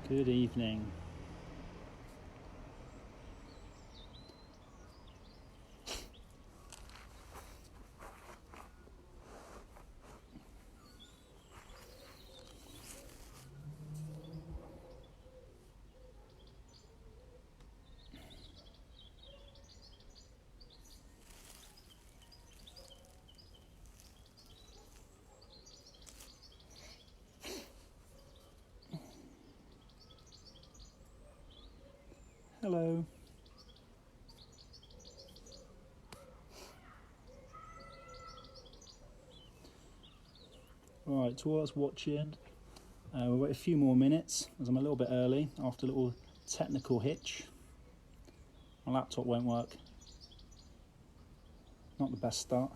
Good evening. Hello. Right, to all that's watching, we'll wait a few more minutes as I'm a little bit early after a little technical hitch. My laptop won't work. Not the best start.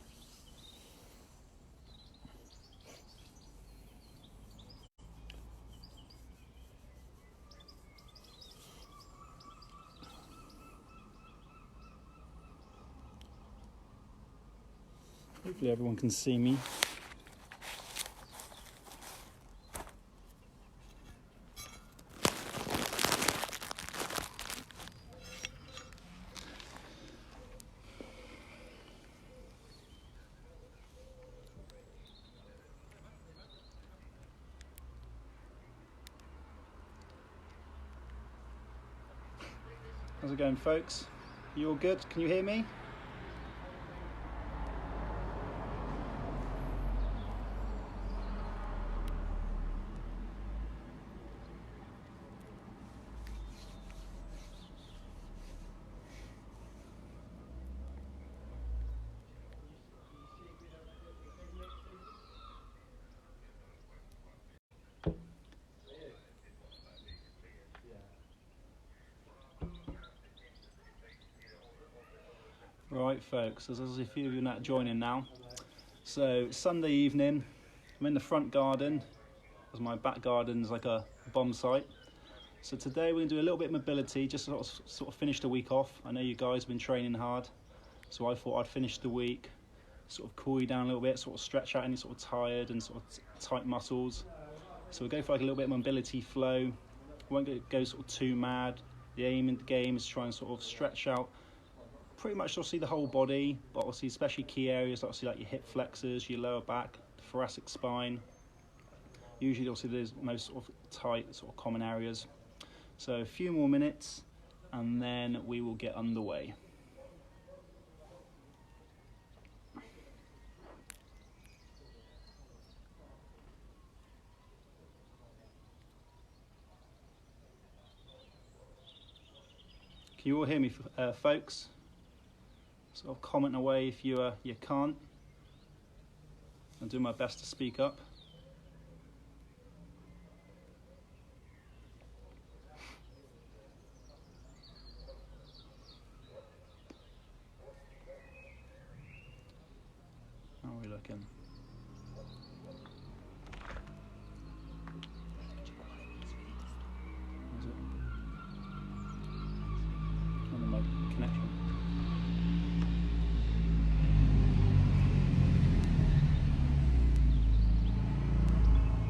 Hopefully everyone can see me. How's it going, folks? You all good? Can you hear me? Right, folks, there's a few of you not joining now. So, Sunday evening, I'm in the front garden, as my back garden's like a bomb site. So today we're going to do a little bit of mobility, just sort of finish the week off. I know you guys have been training hard, so I thought I'd finish the week, sort of cool you down a little bit, sort of stretch out any sort of tired and sort of tight muscles. So we'll go for like a little bit of mobility flow. Won't go sort of too mad. The aim in the game is to try and sort of stretch out pretty much obviously the whole body, but obviously especially key areas, obviously like your hip flexors, your lower back, the thoracic spine. Usually obviously there's most sort of tight sort of common areas. So a few more minutes and then we will get underway. Can you all hear me, folks? Sort of comment away if you can't. I'll do my best to speak up. How are we looking? Is it? On my connection.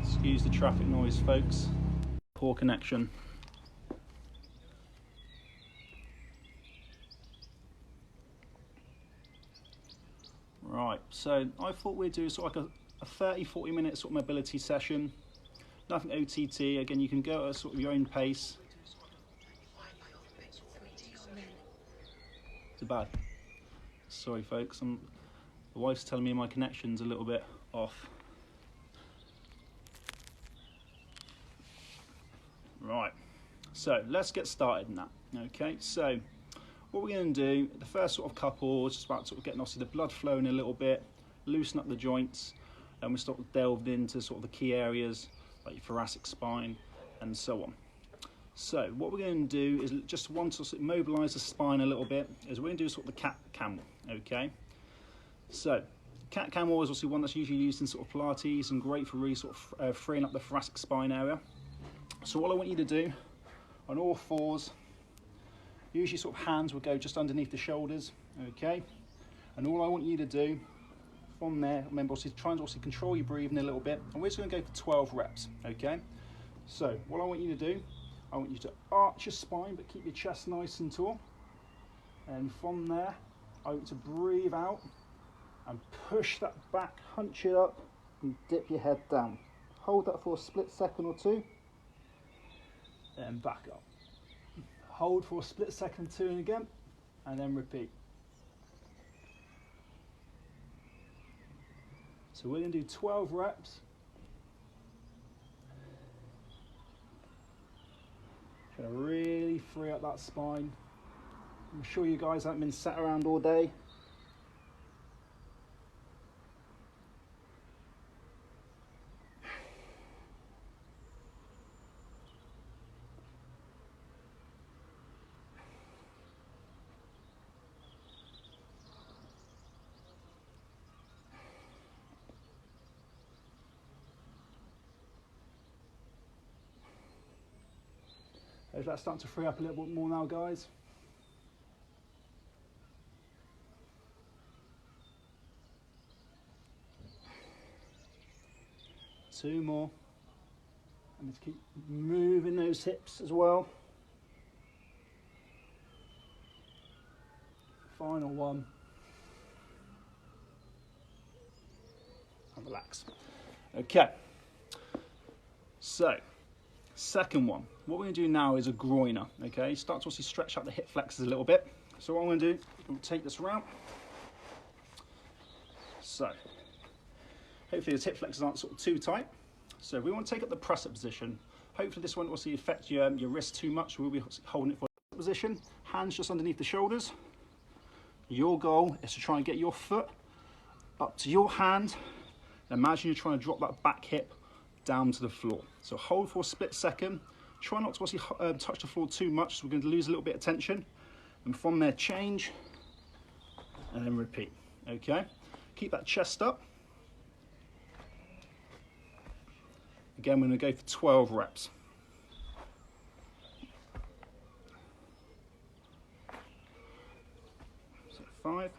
Excuse the traffic noise, folks. Poor connection. Right, so I thought we'd do sort of like a 30-40 minute sort of mobility session. Nothing OTT, again you can go at sort of your own pace. Is it bad? Sorry folks, the wife's telling me my connection's a little bit off. Right, so let's get started in that. Okay, so what we're going to do, the first sort of couple is just about sort of getting obviously the blood flowing a little bit, loosen up the joints, and we sort of delved into sort of the key areas like your thoracic spine and so on. So what we're going to do is just want to sort of mobilise the spine a little bit, is we're going to do sort of the cat camel. Okay, so cat camel is obviously one that's usually used in sort of Pilates and great for really sort of freeing up the thoracic spine area. So what I want you to do on all fours, usually sort of hands will go just underneath the shoulders, okay? And all I want you to do from there, remember, obviously try and also control your breathing a little bit, and we're just going to go for 12 reps, okay? So what I want you to do I want you to arch your spine, but keep your chest nice and tall. And from there, I want you to breathe out and push that back, hunch it up, and dip your head down. Hold that for a split second or two, and back up. Hold for a split second, two, and again, and then repeat. So we're going to do 12 reps. Trying to really free up that spine. I'm sure you guys haven't been sat around all day. That's starting to free up a little bit more now, guys. Two more. And just keep moving those hips as well. Final one. And relax. Okay. So, second one. What we're going to do now is a groiner. Okay, start to also stretch out the hip flexors a little bit. So what I'm going to do, I'm going to take this around. So, hopefully the hip flexors aren't sort of too tight. So we want to take up the press-up position. Hopefully this won't also affect your wrist too much. We'll be holding it for a position. Hands just underneath the shoulders. Your goal is to try and get your foot up to your hand. Imagine you're trying to drop that back hip down to the floor. So hold for a split second. Try not to obviously touch the floor too much, so we're going to lose a little bit of tension. And from there, change, and then repeat, okay? Keep that chest up. Again, we're going to go for 12 reps. So 5.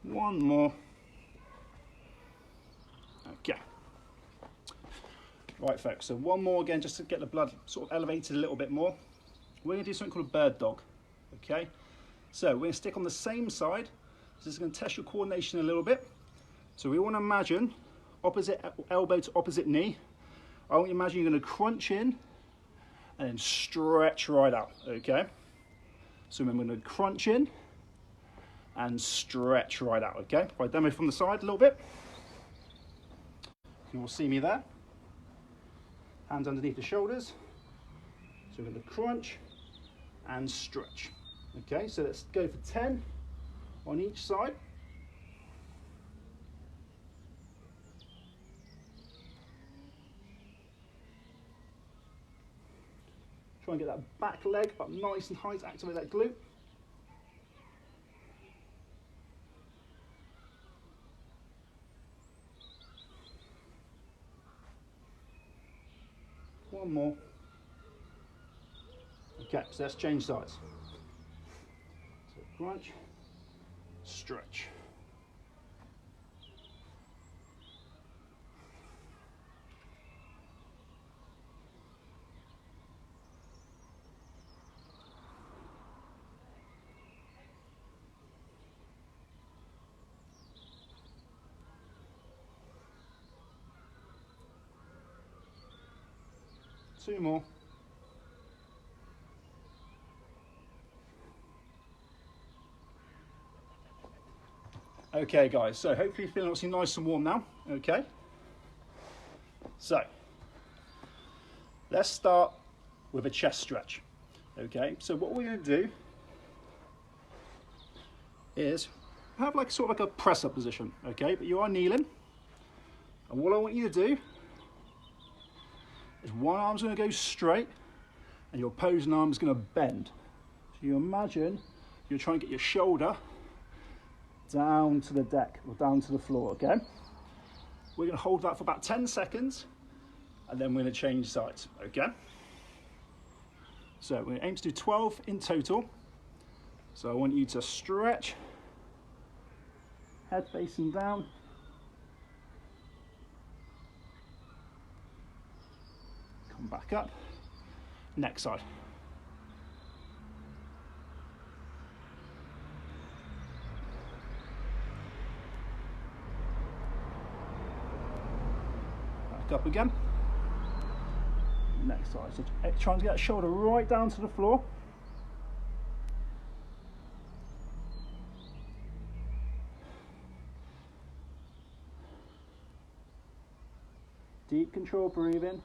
One more. Okay. Right, folks, so one more again, just to get the blood sort of elevated a little bit more. We're going to do something called a bird dog. Okay. So we're going to stick on the same side. So this is going to test your coordination a little bit. So we want to imagine opposite elbow to opposite knee. I want you to imagine you're going to crunch in and then stretch right out. Okay. So remember, we're going to crunch in and stretch right out, okay? Right, demo from the side a little bit. You will see me there. Hands underneath the shoulders. So we're going to crunch and stretch. Okay, so let's go for 10 on each side. Try and get that back leg up nice and high to activate that glute. One more. Okay, so let's change sides. So crunch, stretch. Two more. Okay, guys, so hopefully you're feeling obviously nice and warm now. Okay. So let's start with a chest stretch. Okay, so what we're going to do is have like sort of like a press up position. Okay, but you are kneeling. And what I want you to do is one arm's going to go straight and your opposing arm is going to bend. So you imagine you're trying to get your shoulder down to the deck or down to the floor, okay? We're going to hold that for about 10 seconds and then we're going to change sides, okay? So we're going to aim to do 12 in total. So I want you to stretch, head facing down. Come back up. Next side. Back up again. Next side. So try and get that shoulder right down to the floor. Deep controlled breathing.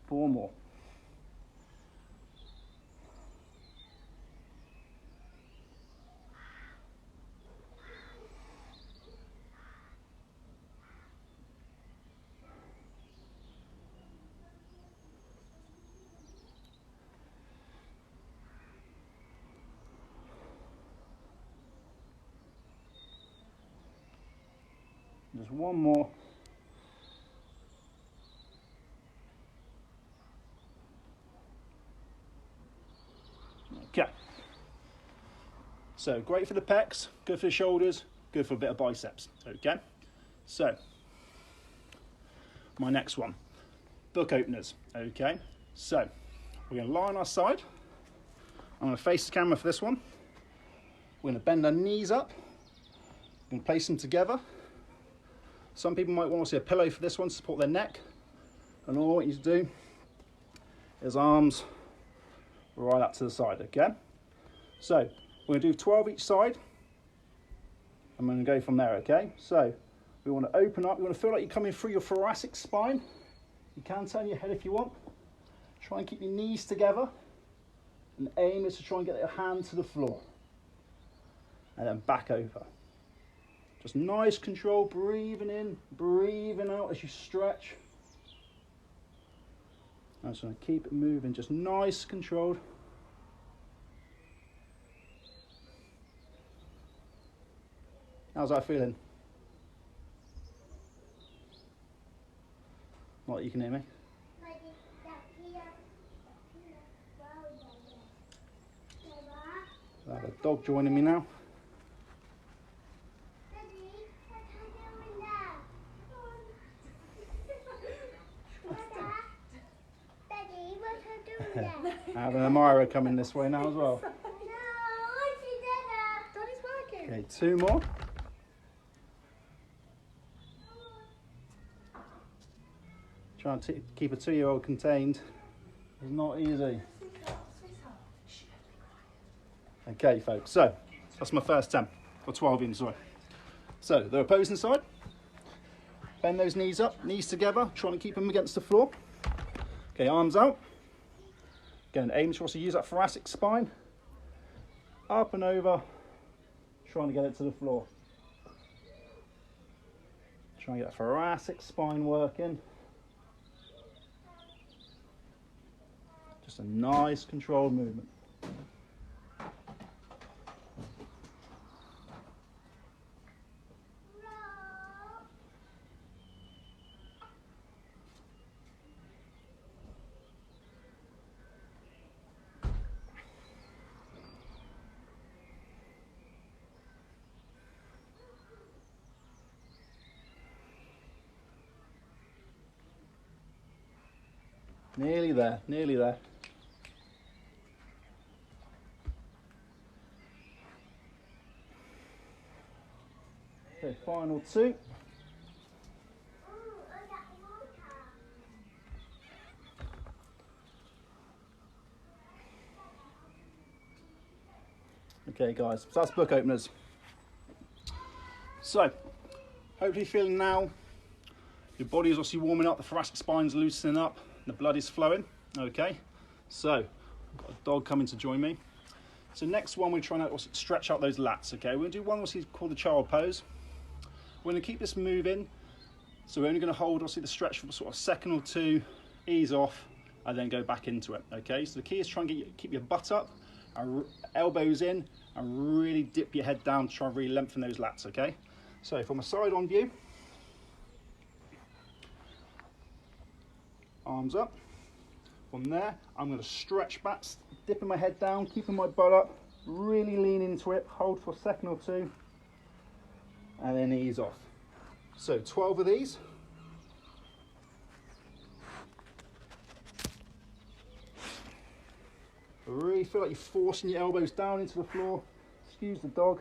Four more. Just one more. Okay. So great for the pecs, good for the shoulders, good for a bit of biceps. Okay. So my next one, book openers. Okay. So we're going to lie on our side. I'm going to face the camera for this one. We're going to bend our knees up. We're going to place them together. Some people might want to see a pillow for this one to support their neck. And all I want you to do is arms right up to the side, okay? So we're going to do 12 each side. I'm going to go from there, okay? So we want to open up. You want to feel like you're coming through your thoracic spine. You can turn your head if you want. Try and keep your knees together. And the aim is to try and get your hand to the floor. And then back over. Just nice control, breathing in, breathing out as you stretch. I'm just going to keep it moving, just nice, controlled. How's that feeling? What, you can hear me? I have a dog joining me now. I have an Amira coming this way now as well. Okay, two more. Trying to keep a 2-year-old contained is not easy. Okay, folks, so that's my first 10, or 12 in, sorry. So the opposing side, bend those knees up, knees together, trying to keep them against the floor. Okay, arms out. Again, aim to also use that thoracic spine. Up and over, trying to get it to the floor. Try and get that thoracic spine working. Just a nice controlled movement. Nearly there, nearly there. Okay, final 2. Okay guys, so that's book openers. So, hopefully feeling now, your body is obviously warming up, the thoracic spine's loosening up, the blood is flowing. Okay, so I've got a dog coming to join me. So next one, we're trying to stretch out those lats. Okay, we're going to do one obviously called the child pose. We're going to keep this moving, so we're only going to hold obviously the stretch for sort of a second or two, ease off, and then go back into it. Okay, so the key is try and keep your butt up, and elbows in, and really dip your head down to try and really lengthen those lats. Okay, so from a side on view, arms up. From there, I'm going to stretch back, dipping my head down, keeping my butt up, really lean into it, hold for a second or two, and then ease off. So 12 of these. Really feel like you're forcing your elbows down into the floor. Excuse the dog.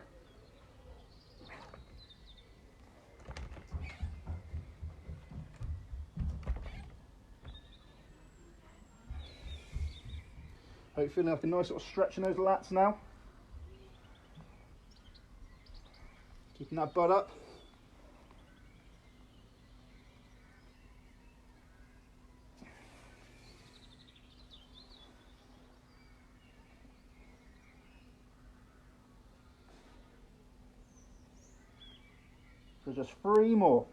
Hope you're feeling like a nice sort of stretch in those lats now. Keeping that butt up. So just 3 more.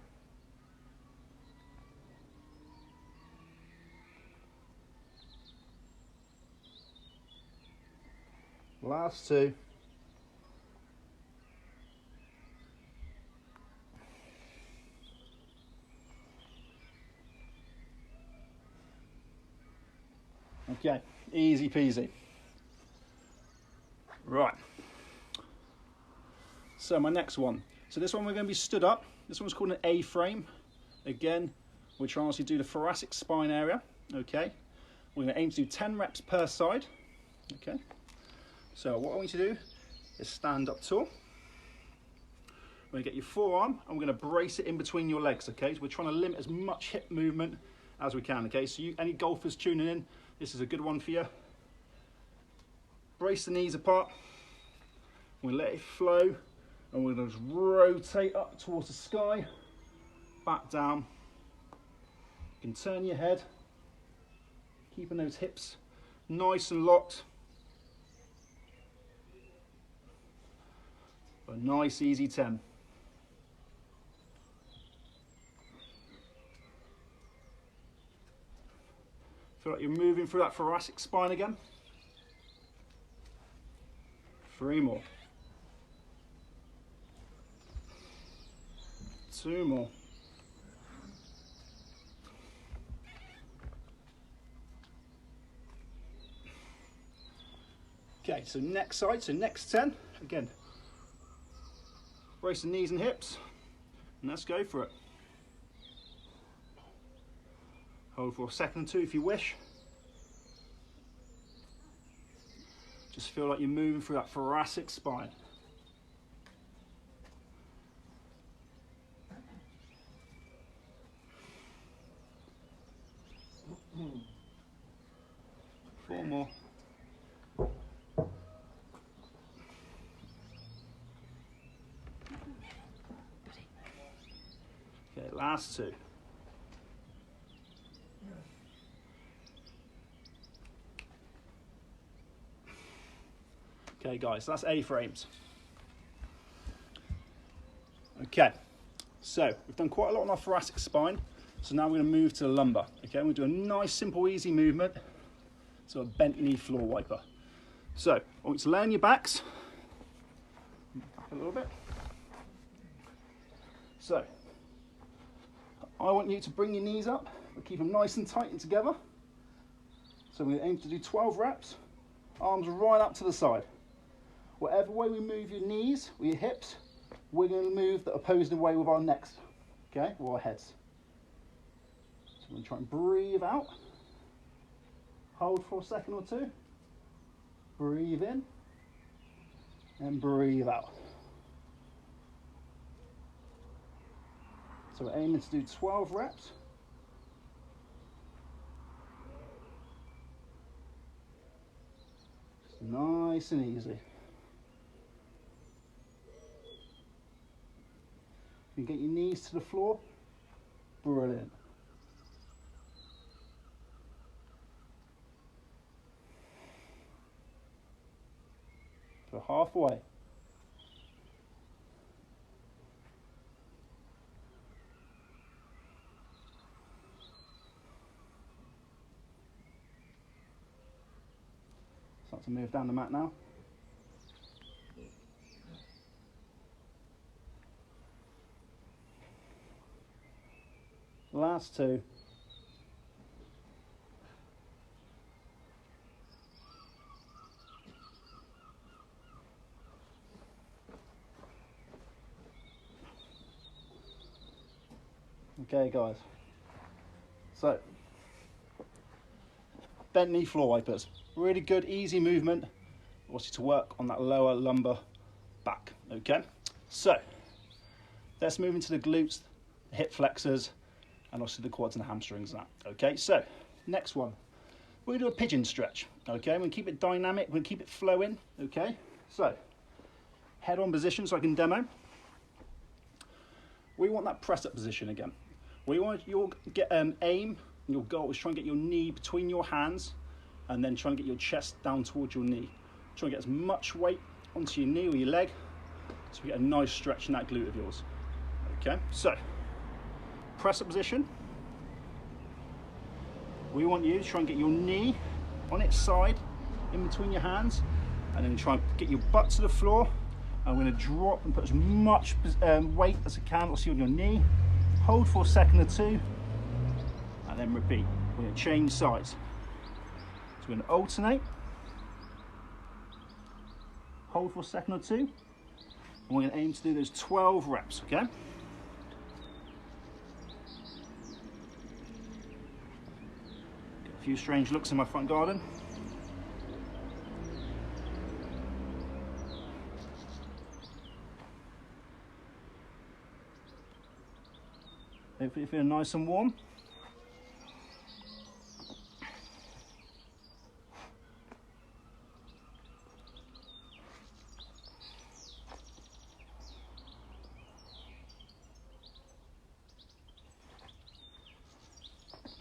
Last 2. Okay, easy peasy. Right. So my next one. So this one we're going to be stood up. This one's called an A-frame. Again, we're trying to do the thoracic spine area. Okay. We're going to aim to do 10 reps per side. Okay. So what I want you to do is stand up tall. We're going to get your forearm and we're going to brace it in between your legs. Okay. So we're trying to limit as much hip movement as we can. Okay. So any golfers tuning in, this is a good one for you. Brace the knees apart. We'll let it flow. And we're going to just rotate up towards the sky, back down. You can turn your head, keeping those hips nice and locked. A nice easy 10. Feel like you're moving through that thoracic spine again. 3 more. 2 more. Okay, so next side, so next 10. Again, brace the knees and hips, and let's go for it. Hold for a second or 2 if you wish. Just feel like you're moving through that thoracic spine. Four more. Okay, last 2. Okay guys, that's A-frames. Okay, so we've done quite a lot on our thoracic spine. So now we're going to move to the lumbar. Okay, we're going to do a nice, simple, easy movement. So a bent knee floor wiper. So I want you to lay on your backs. Back a little bit. So I want you to bring your knees up, but keep them nice and tight and together. So we're going to aim to do 12 reps. Arms right up to the side. Whatever way we move your knees or your hips, we're going to move the opposing way with our necks. Okay, or our heads. I'm going to try and breathe out. Hold for a second or 2. Breathe in. And breathe out. So we're aiming to do 12 reps. Just nice and easy. You can get your knees to the floor. Brilliant. So halfway. Start to move down the mat now. Last two. Okay guys, so bent knee floor wipers, really good easy movement also to work on that lower lumbar back. Okay, so let's move into the glutes, the hip flexors, and also the quads and the hamstrings. Okay, so next one, we're gonna do a pigeon stretch. Okay, we're gonna keep it dynamic, we're gonna keep it flowing. Okay, so head on position so I can demo. We want that press up position again. We want your aim, your goal is try and get your knee between your hands and then try and get your chest down towards your knee. Try and get as much weight onto your knee or your leg so we get a nice stretch in that glute of yours. Okay, so press up position. We want you to try and get your knee on its side in between your hands and then try and get your butt to the floor. I'm going to drop and put as much weight as I can also on your knee. Hold for a second or two and then repeat. We're going to change sides. So we're going to alternate, hold for a second or two, and we're going to aim to do those 12 reps, okay? Get a few strange looks in my front garden. Hopefully you feel nice and warm.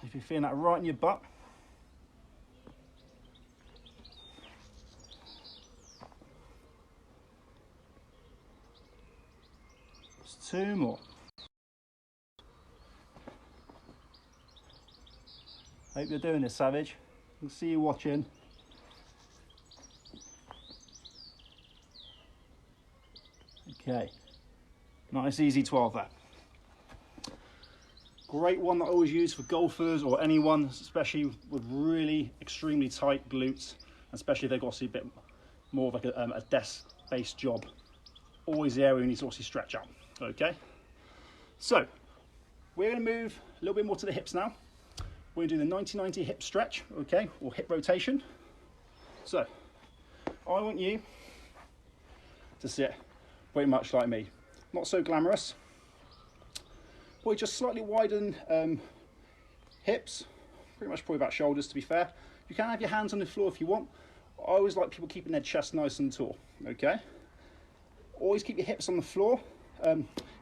If you're feeling that right in your butt, just 2 more. Hope you're doing this, Savage. I can see you watching. Okay, nice easy 12 that. Great one that I always use for golfers or anyone, especially with really extremely tight glutes, especially if they've got to see a bit more of like a desk-based job. Always the area you need to obviously stretch out. Okay, so we're going to move a little bit more to the hips now. We're going to do the 90-90 hip stretch, okay, or hip rotation. So I want you to sit pretty much like me. Not so glamorous. Probably just slightly widen hips, pretty much probably about shoulders to be fair. You can have your hands on the floor if you want. I always like people keeping their chest nice and tall, okay? Always keep your hips on the floor,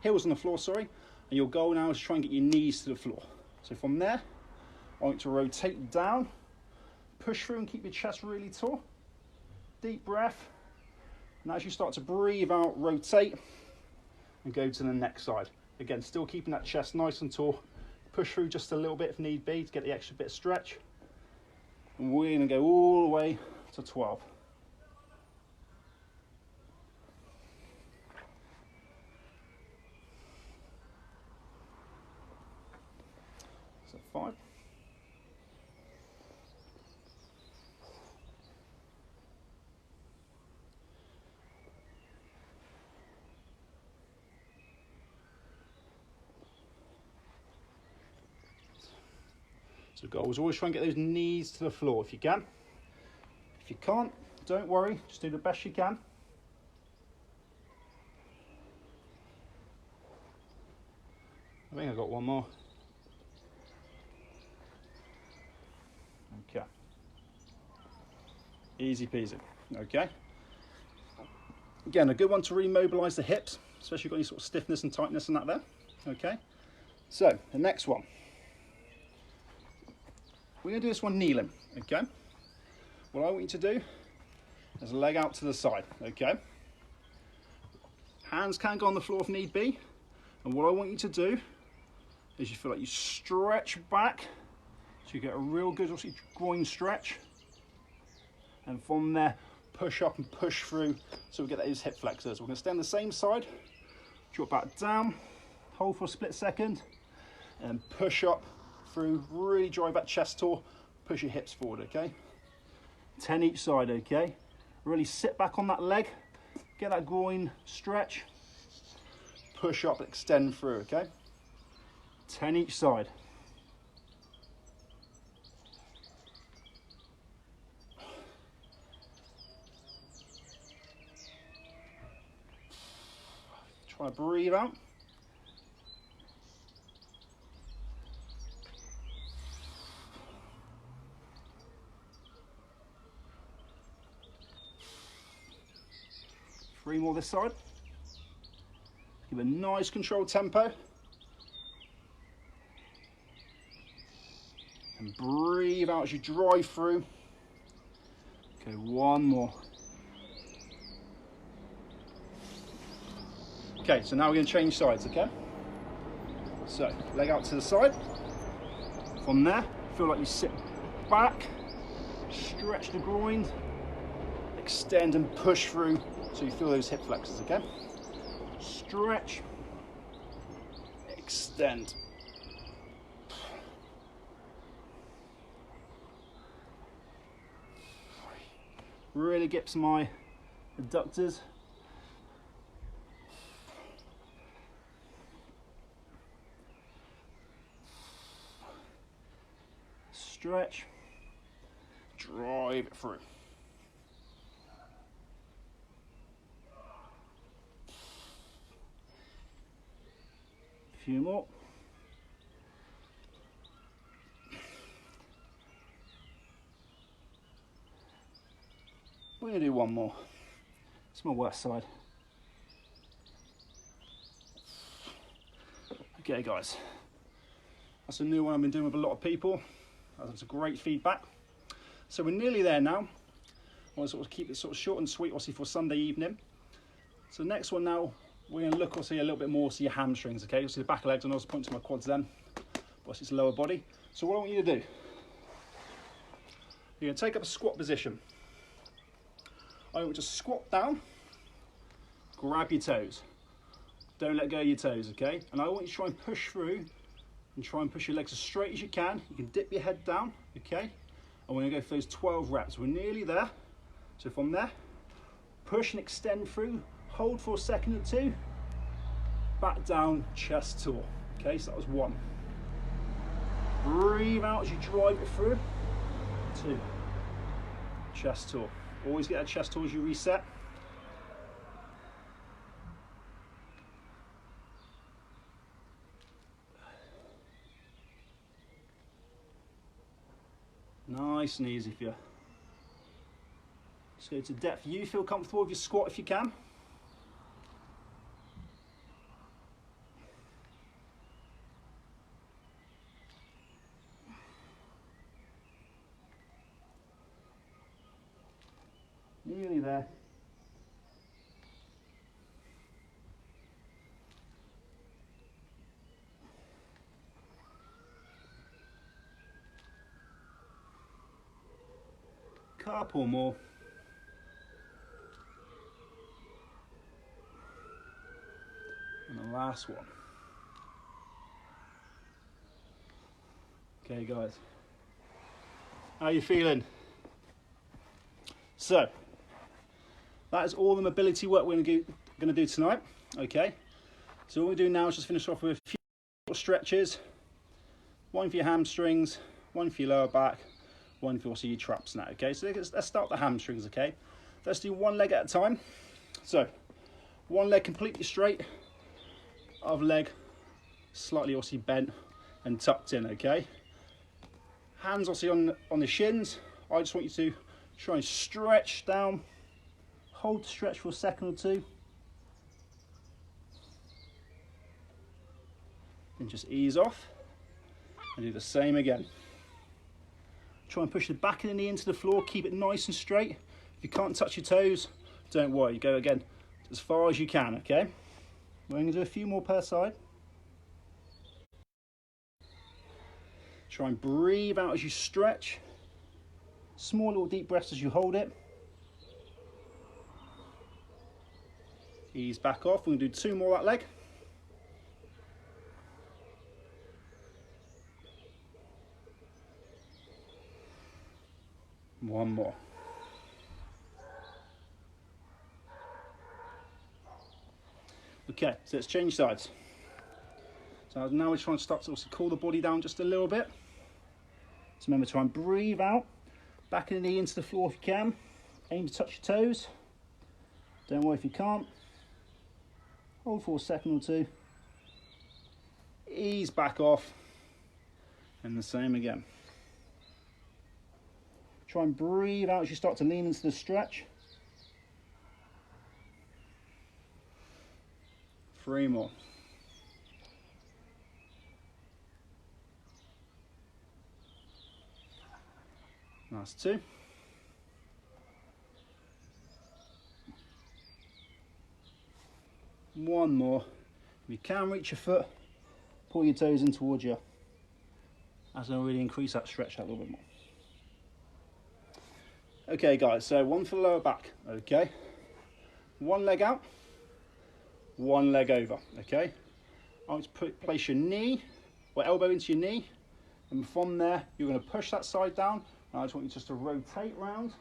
heels on the floor, sorry. And your goal now is to try and get your knees to the floor. So from there, I want you to rotate down, push through and keep your chest really tall. Deep breath. And as you start to breathe out, rotate and go to the next side. Again, still keeping that chest nice and tall. Push through just a little bit if need be to get the extra bit of stretch. And we're going to go all the way to 12. So 5. So goal is always try and get those knees to the floor if you can. If you can't, don't worry, just do the best you can. I think I got one more. Okay. Easy peasy. Okay. Again, a good one to remobilize the hips, especially if you've got any sort of stiffness and tightness and that there. Okay. So the next one. We're going to do this one kneeling, okay? What I want you to do is leg out to the side, okay? Hands can go on the floor if need be. And what I want you to do is you feel like you stretch back so you get a real good obviously groin stretch. And from there, push up and push through so we get those hip flexors. We're going to stay on the same side, drop back down, hold for a split second, and push up through, really drive that chest tour, push your hips forward, okay? 10 each side, okay? Really sit back on that leg, get that groin stretch, push up, extend through, okay? 10 each side. Try to breathe out. Three more this side. Give a nice controlled tempo. And breathe out as you drive through. Okay, one more. Okay, so now we're going to change sides, okay? So, leg out to the side. From there, feel like you sit back, stretch the groin, extend and push through so you feel those hip flexors, okay? Stretch, extend. Really gets my adductors. Stretch, drive it through. A few more. We're going to do one more. It's my worst side. Okay guys, that's a new one I've been doing with a lot of people. That's a great feedback. So we're nearly there now. I want to sort of keep it sort of short and sweet, obviously, for Sunday evening. So the next one now, we're going to look, obviously, a little bit more, see your hamstrings, okay? Obviously the back legs, and I was pointing to my quads then, but it's lower body. So what I want you to do, you're going to take up a squat position. I want you to squat down, grab your toes. Don't let go of your toes, okay? And I want you to try and push through and try and push your legs as straight as you can. You can dip your head down, okay? And we're gonna go for those 12 reps. We're nearly there. So from there, push and extend through, hold for a second or two, back down, chest tour. Okay, so that was one. Breathe out as you drive it through. Two, chest tour. Always get a chest tour as you reset. Nice and easy for you. Just go to depth you feel comfortable with your squat if you can. Nearly there. Couple more. And the last one. Okay guys, how are you feeling? So, that is all the mobility work we're going to do tonight, okay? So what we do now is just finish off with a few stretches. One for your hamstrings, one for your lower back, one for your traps now, okay? So let's start the hamstrings, okay? Let's do one leg at a time. So, one leg completely straight, other leg slightly obviously bent and tucked in, okay? Hands obviously on the shins. I just want you to try and stretch down, hold the stretch for a second or two, then just ease off and do the same again. Try and push the back of the knee into the floor, keep it nice and straight. If you can't touch your toes, don't worry, go again as far as you can, okay? We're going to do a few more per side. Try and breathe out as you stretch. Small little deep breaths as you hold it. Ease back off. We're going to do 2 more that leg. One more. Okay, so let's change sides. So now we're trying to start to also cool the body down just a little bit. So remember, try and breathe out. Back of the knee into the floor if you can. Aim to touch your toes. Don't worry if you can't. Hold for a second or two. Ease back off. And the same again. Try and breathe out as you start to lean into the stretch. 3 more. Last 2. One more. If you can reach your foot, pull your toes in towards you. That's going to really increase that stretch out a little bit more. Okay guys, so 1 for the lower back, okay? 1 leg out, 1 leg over, okay? I want to place your knee, or elbow into your knee, and from there, you're going to push that side down. And I just want you just to rotate round,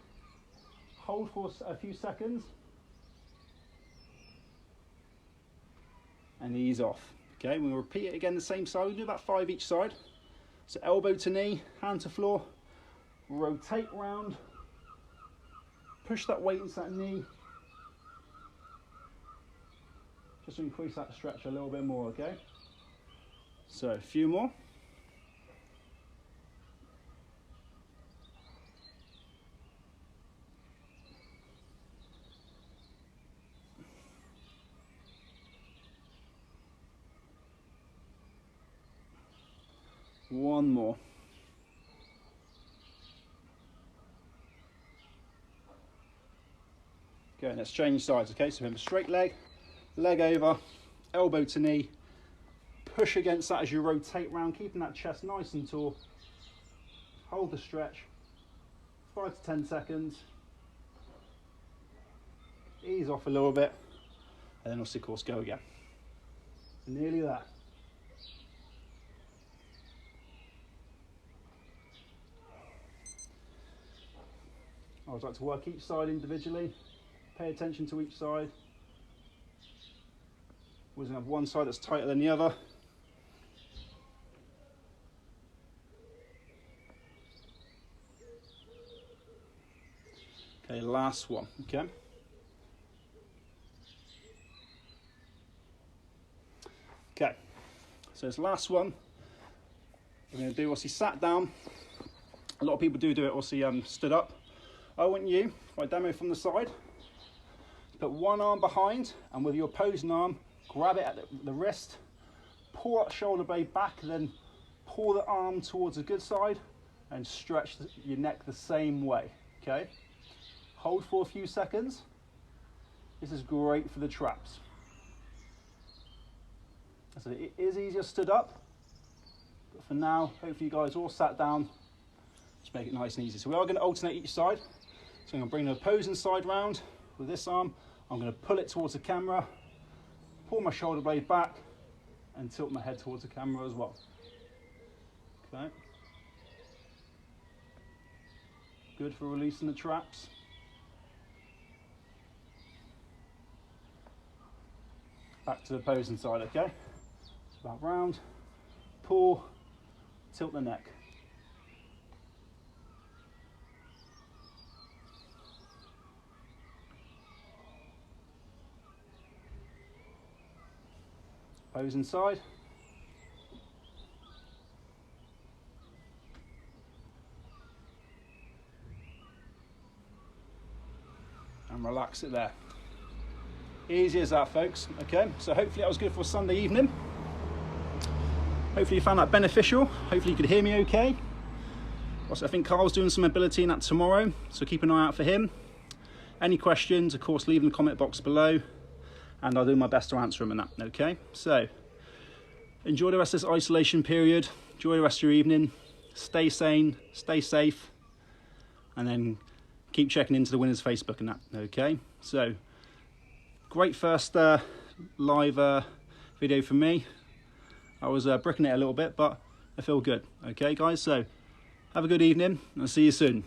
hold for a few seconds, and ease off, okay? We're going to repeat it again the same side. We'll do about 5 each side. So elbow to knee, hand to floor, rotate round, push that weight into that knee, just to increase that stretch a little bit more, okay? So a few more. One more. Okay, let's change sides, okay? So remember, straight leg, leg over, elbow to knee, push against that as you rotate round, keeping that chest nice and tall. Hold the stretch, 5 to 10 seconds. Ease off a little bit, and then obviously, of course, go again. Nearly there. I always like to work each side individually. Pay attention to each side. Always have one side that's tighter than the other. Okay, last one, okay? Okay, so this last one, we're going to do obviously sat down. A lot of people do it obviously stood up. I want you, if I demo from the side, to put one arm behind and with your opposing arm, grab it at the wrist, pull that shoulder blade back, then pull the arm towards the good side and stretch your neck the same way, okay? Hold for a few seconds. This is great for the traps. So it is easier stood up, but for now, hopefully you guys all sat down. Just make it nice and easy. So we are going to alternate each side. So I'm going to bring the opposing side round with this arm. I'm going to pull it towards the camera, pull my shoulder blade back, and tilt my head towards the camera as well. Okay. Good for releasing the traps. Back to the opposing side, okay? So back round, pull, tilt the neck. Opposing side. And relax it there. Easy as that, folks. Okay, so hopefully that was good for Sunday evening. Hopefully you found that beneficial. Hopefully you could hear me okay. Also, I think Carl's doing some ability in that tomorrow, so keep an eye out for him. Any questions, of course, leave in the comment box below, and I'll do my best to answer them and that, okay? So, enjoy the rest of this isolation period. Enjoy the rest of your evening. Stay sane, stay safe, and then keep checking into the winners Facebook and that. Okay, so great first live video for me. I was bricking it a little bit, but I feel good. Okay guys, so have a good evening and I'll see you soon.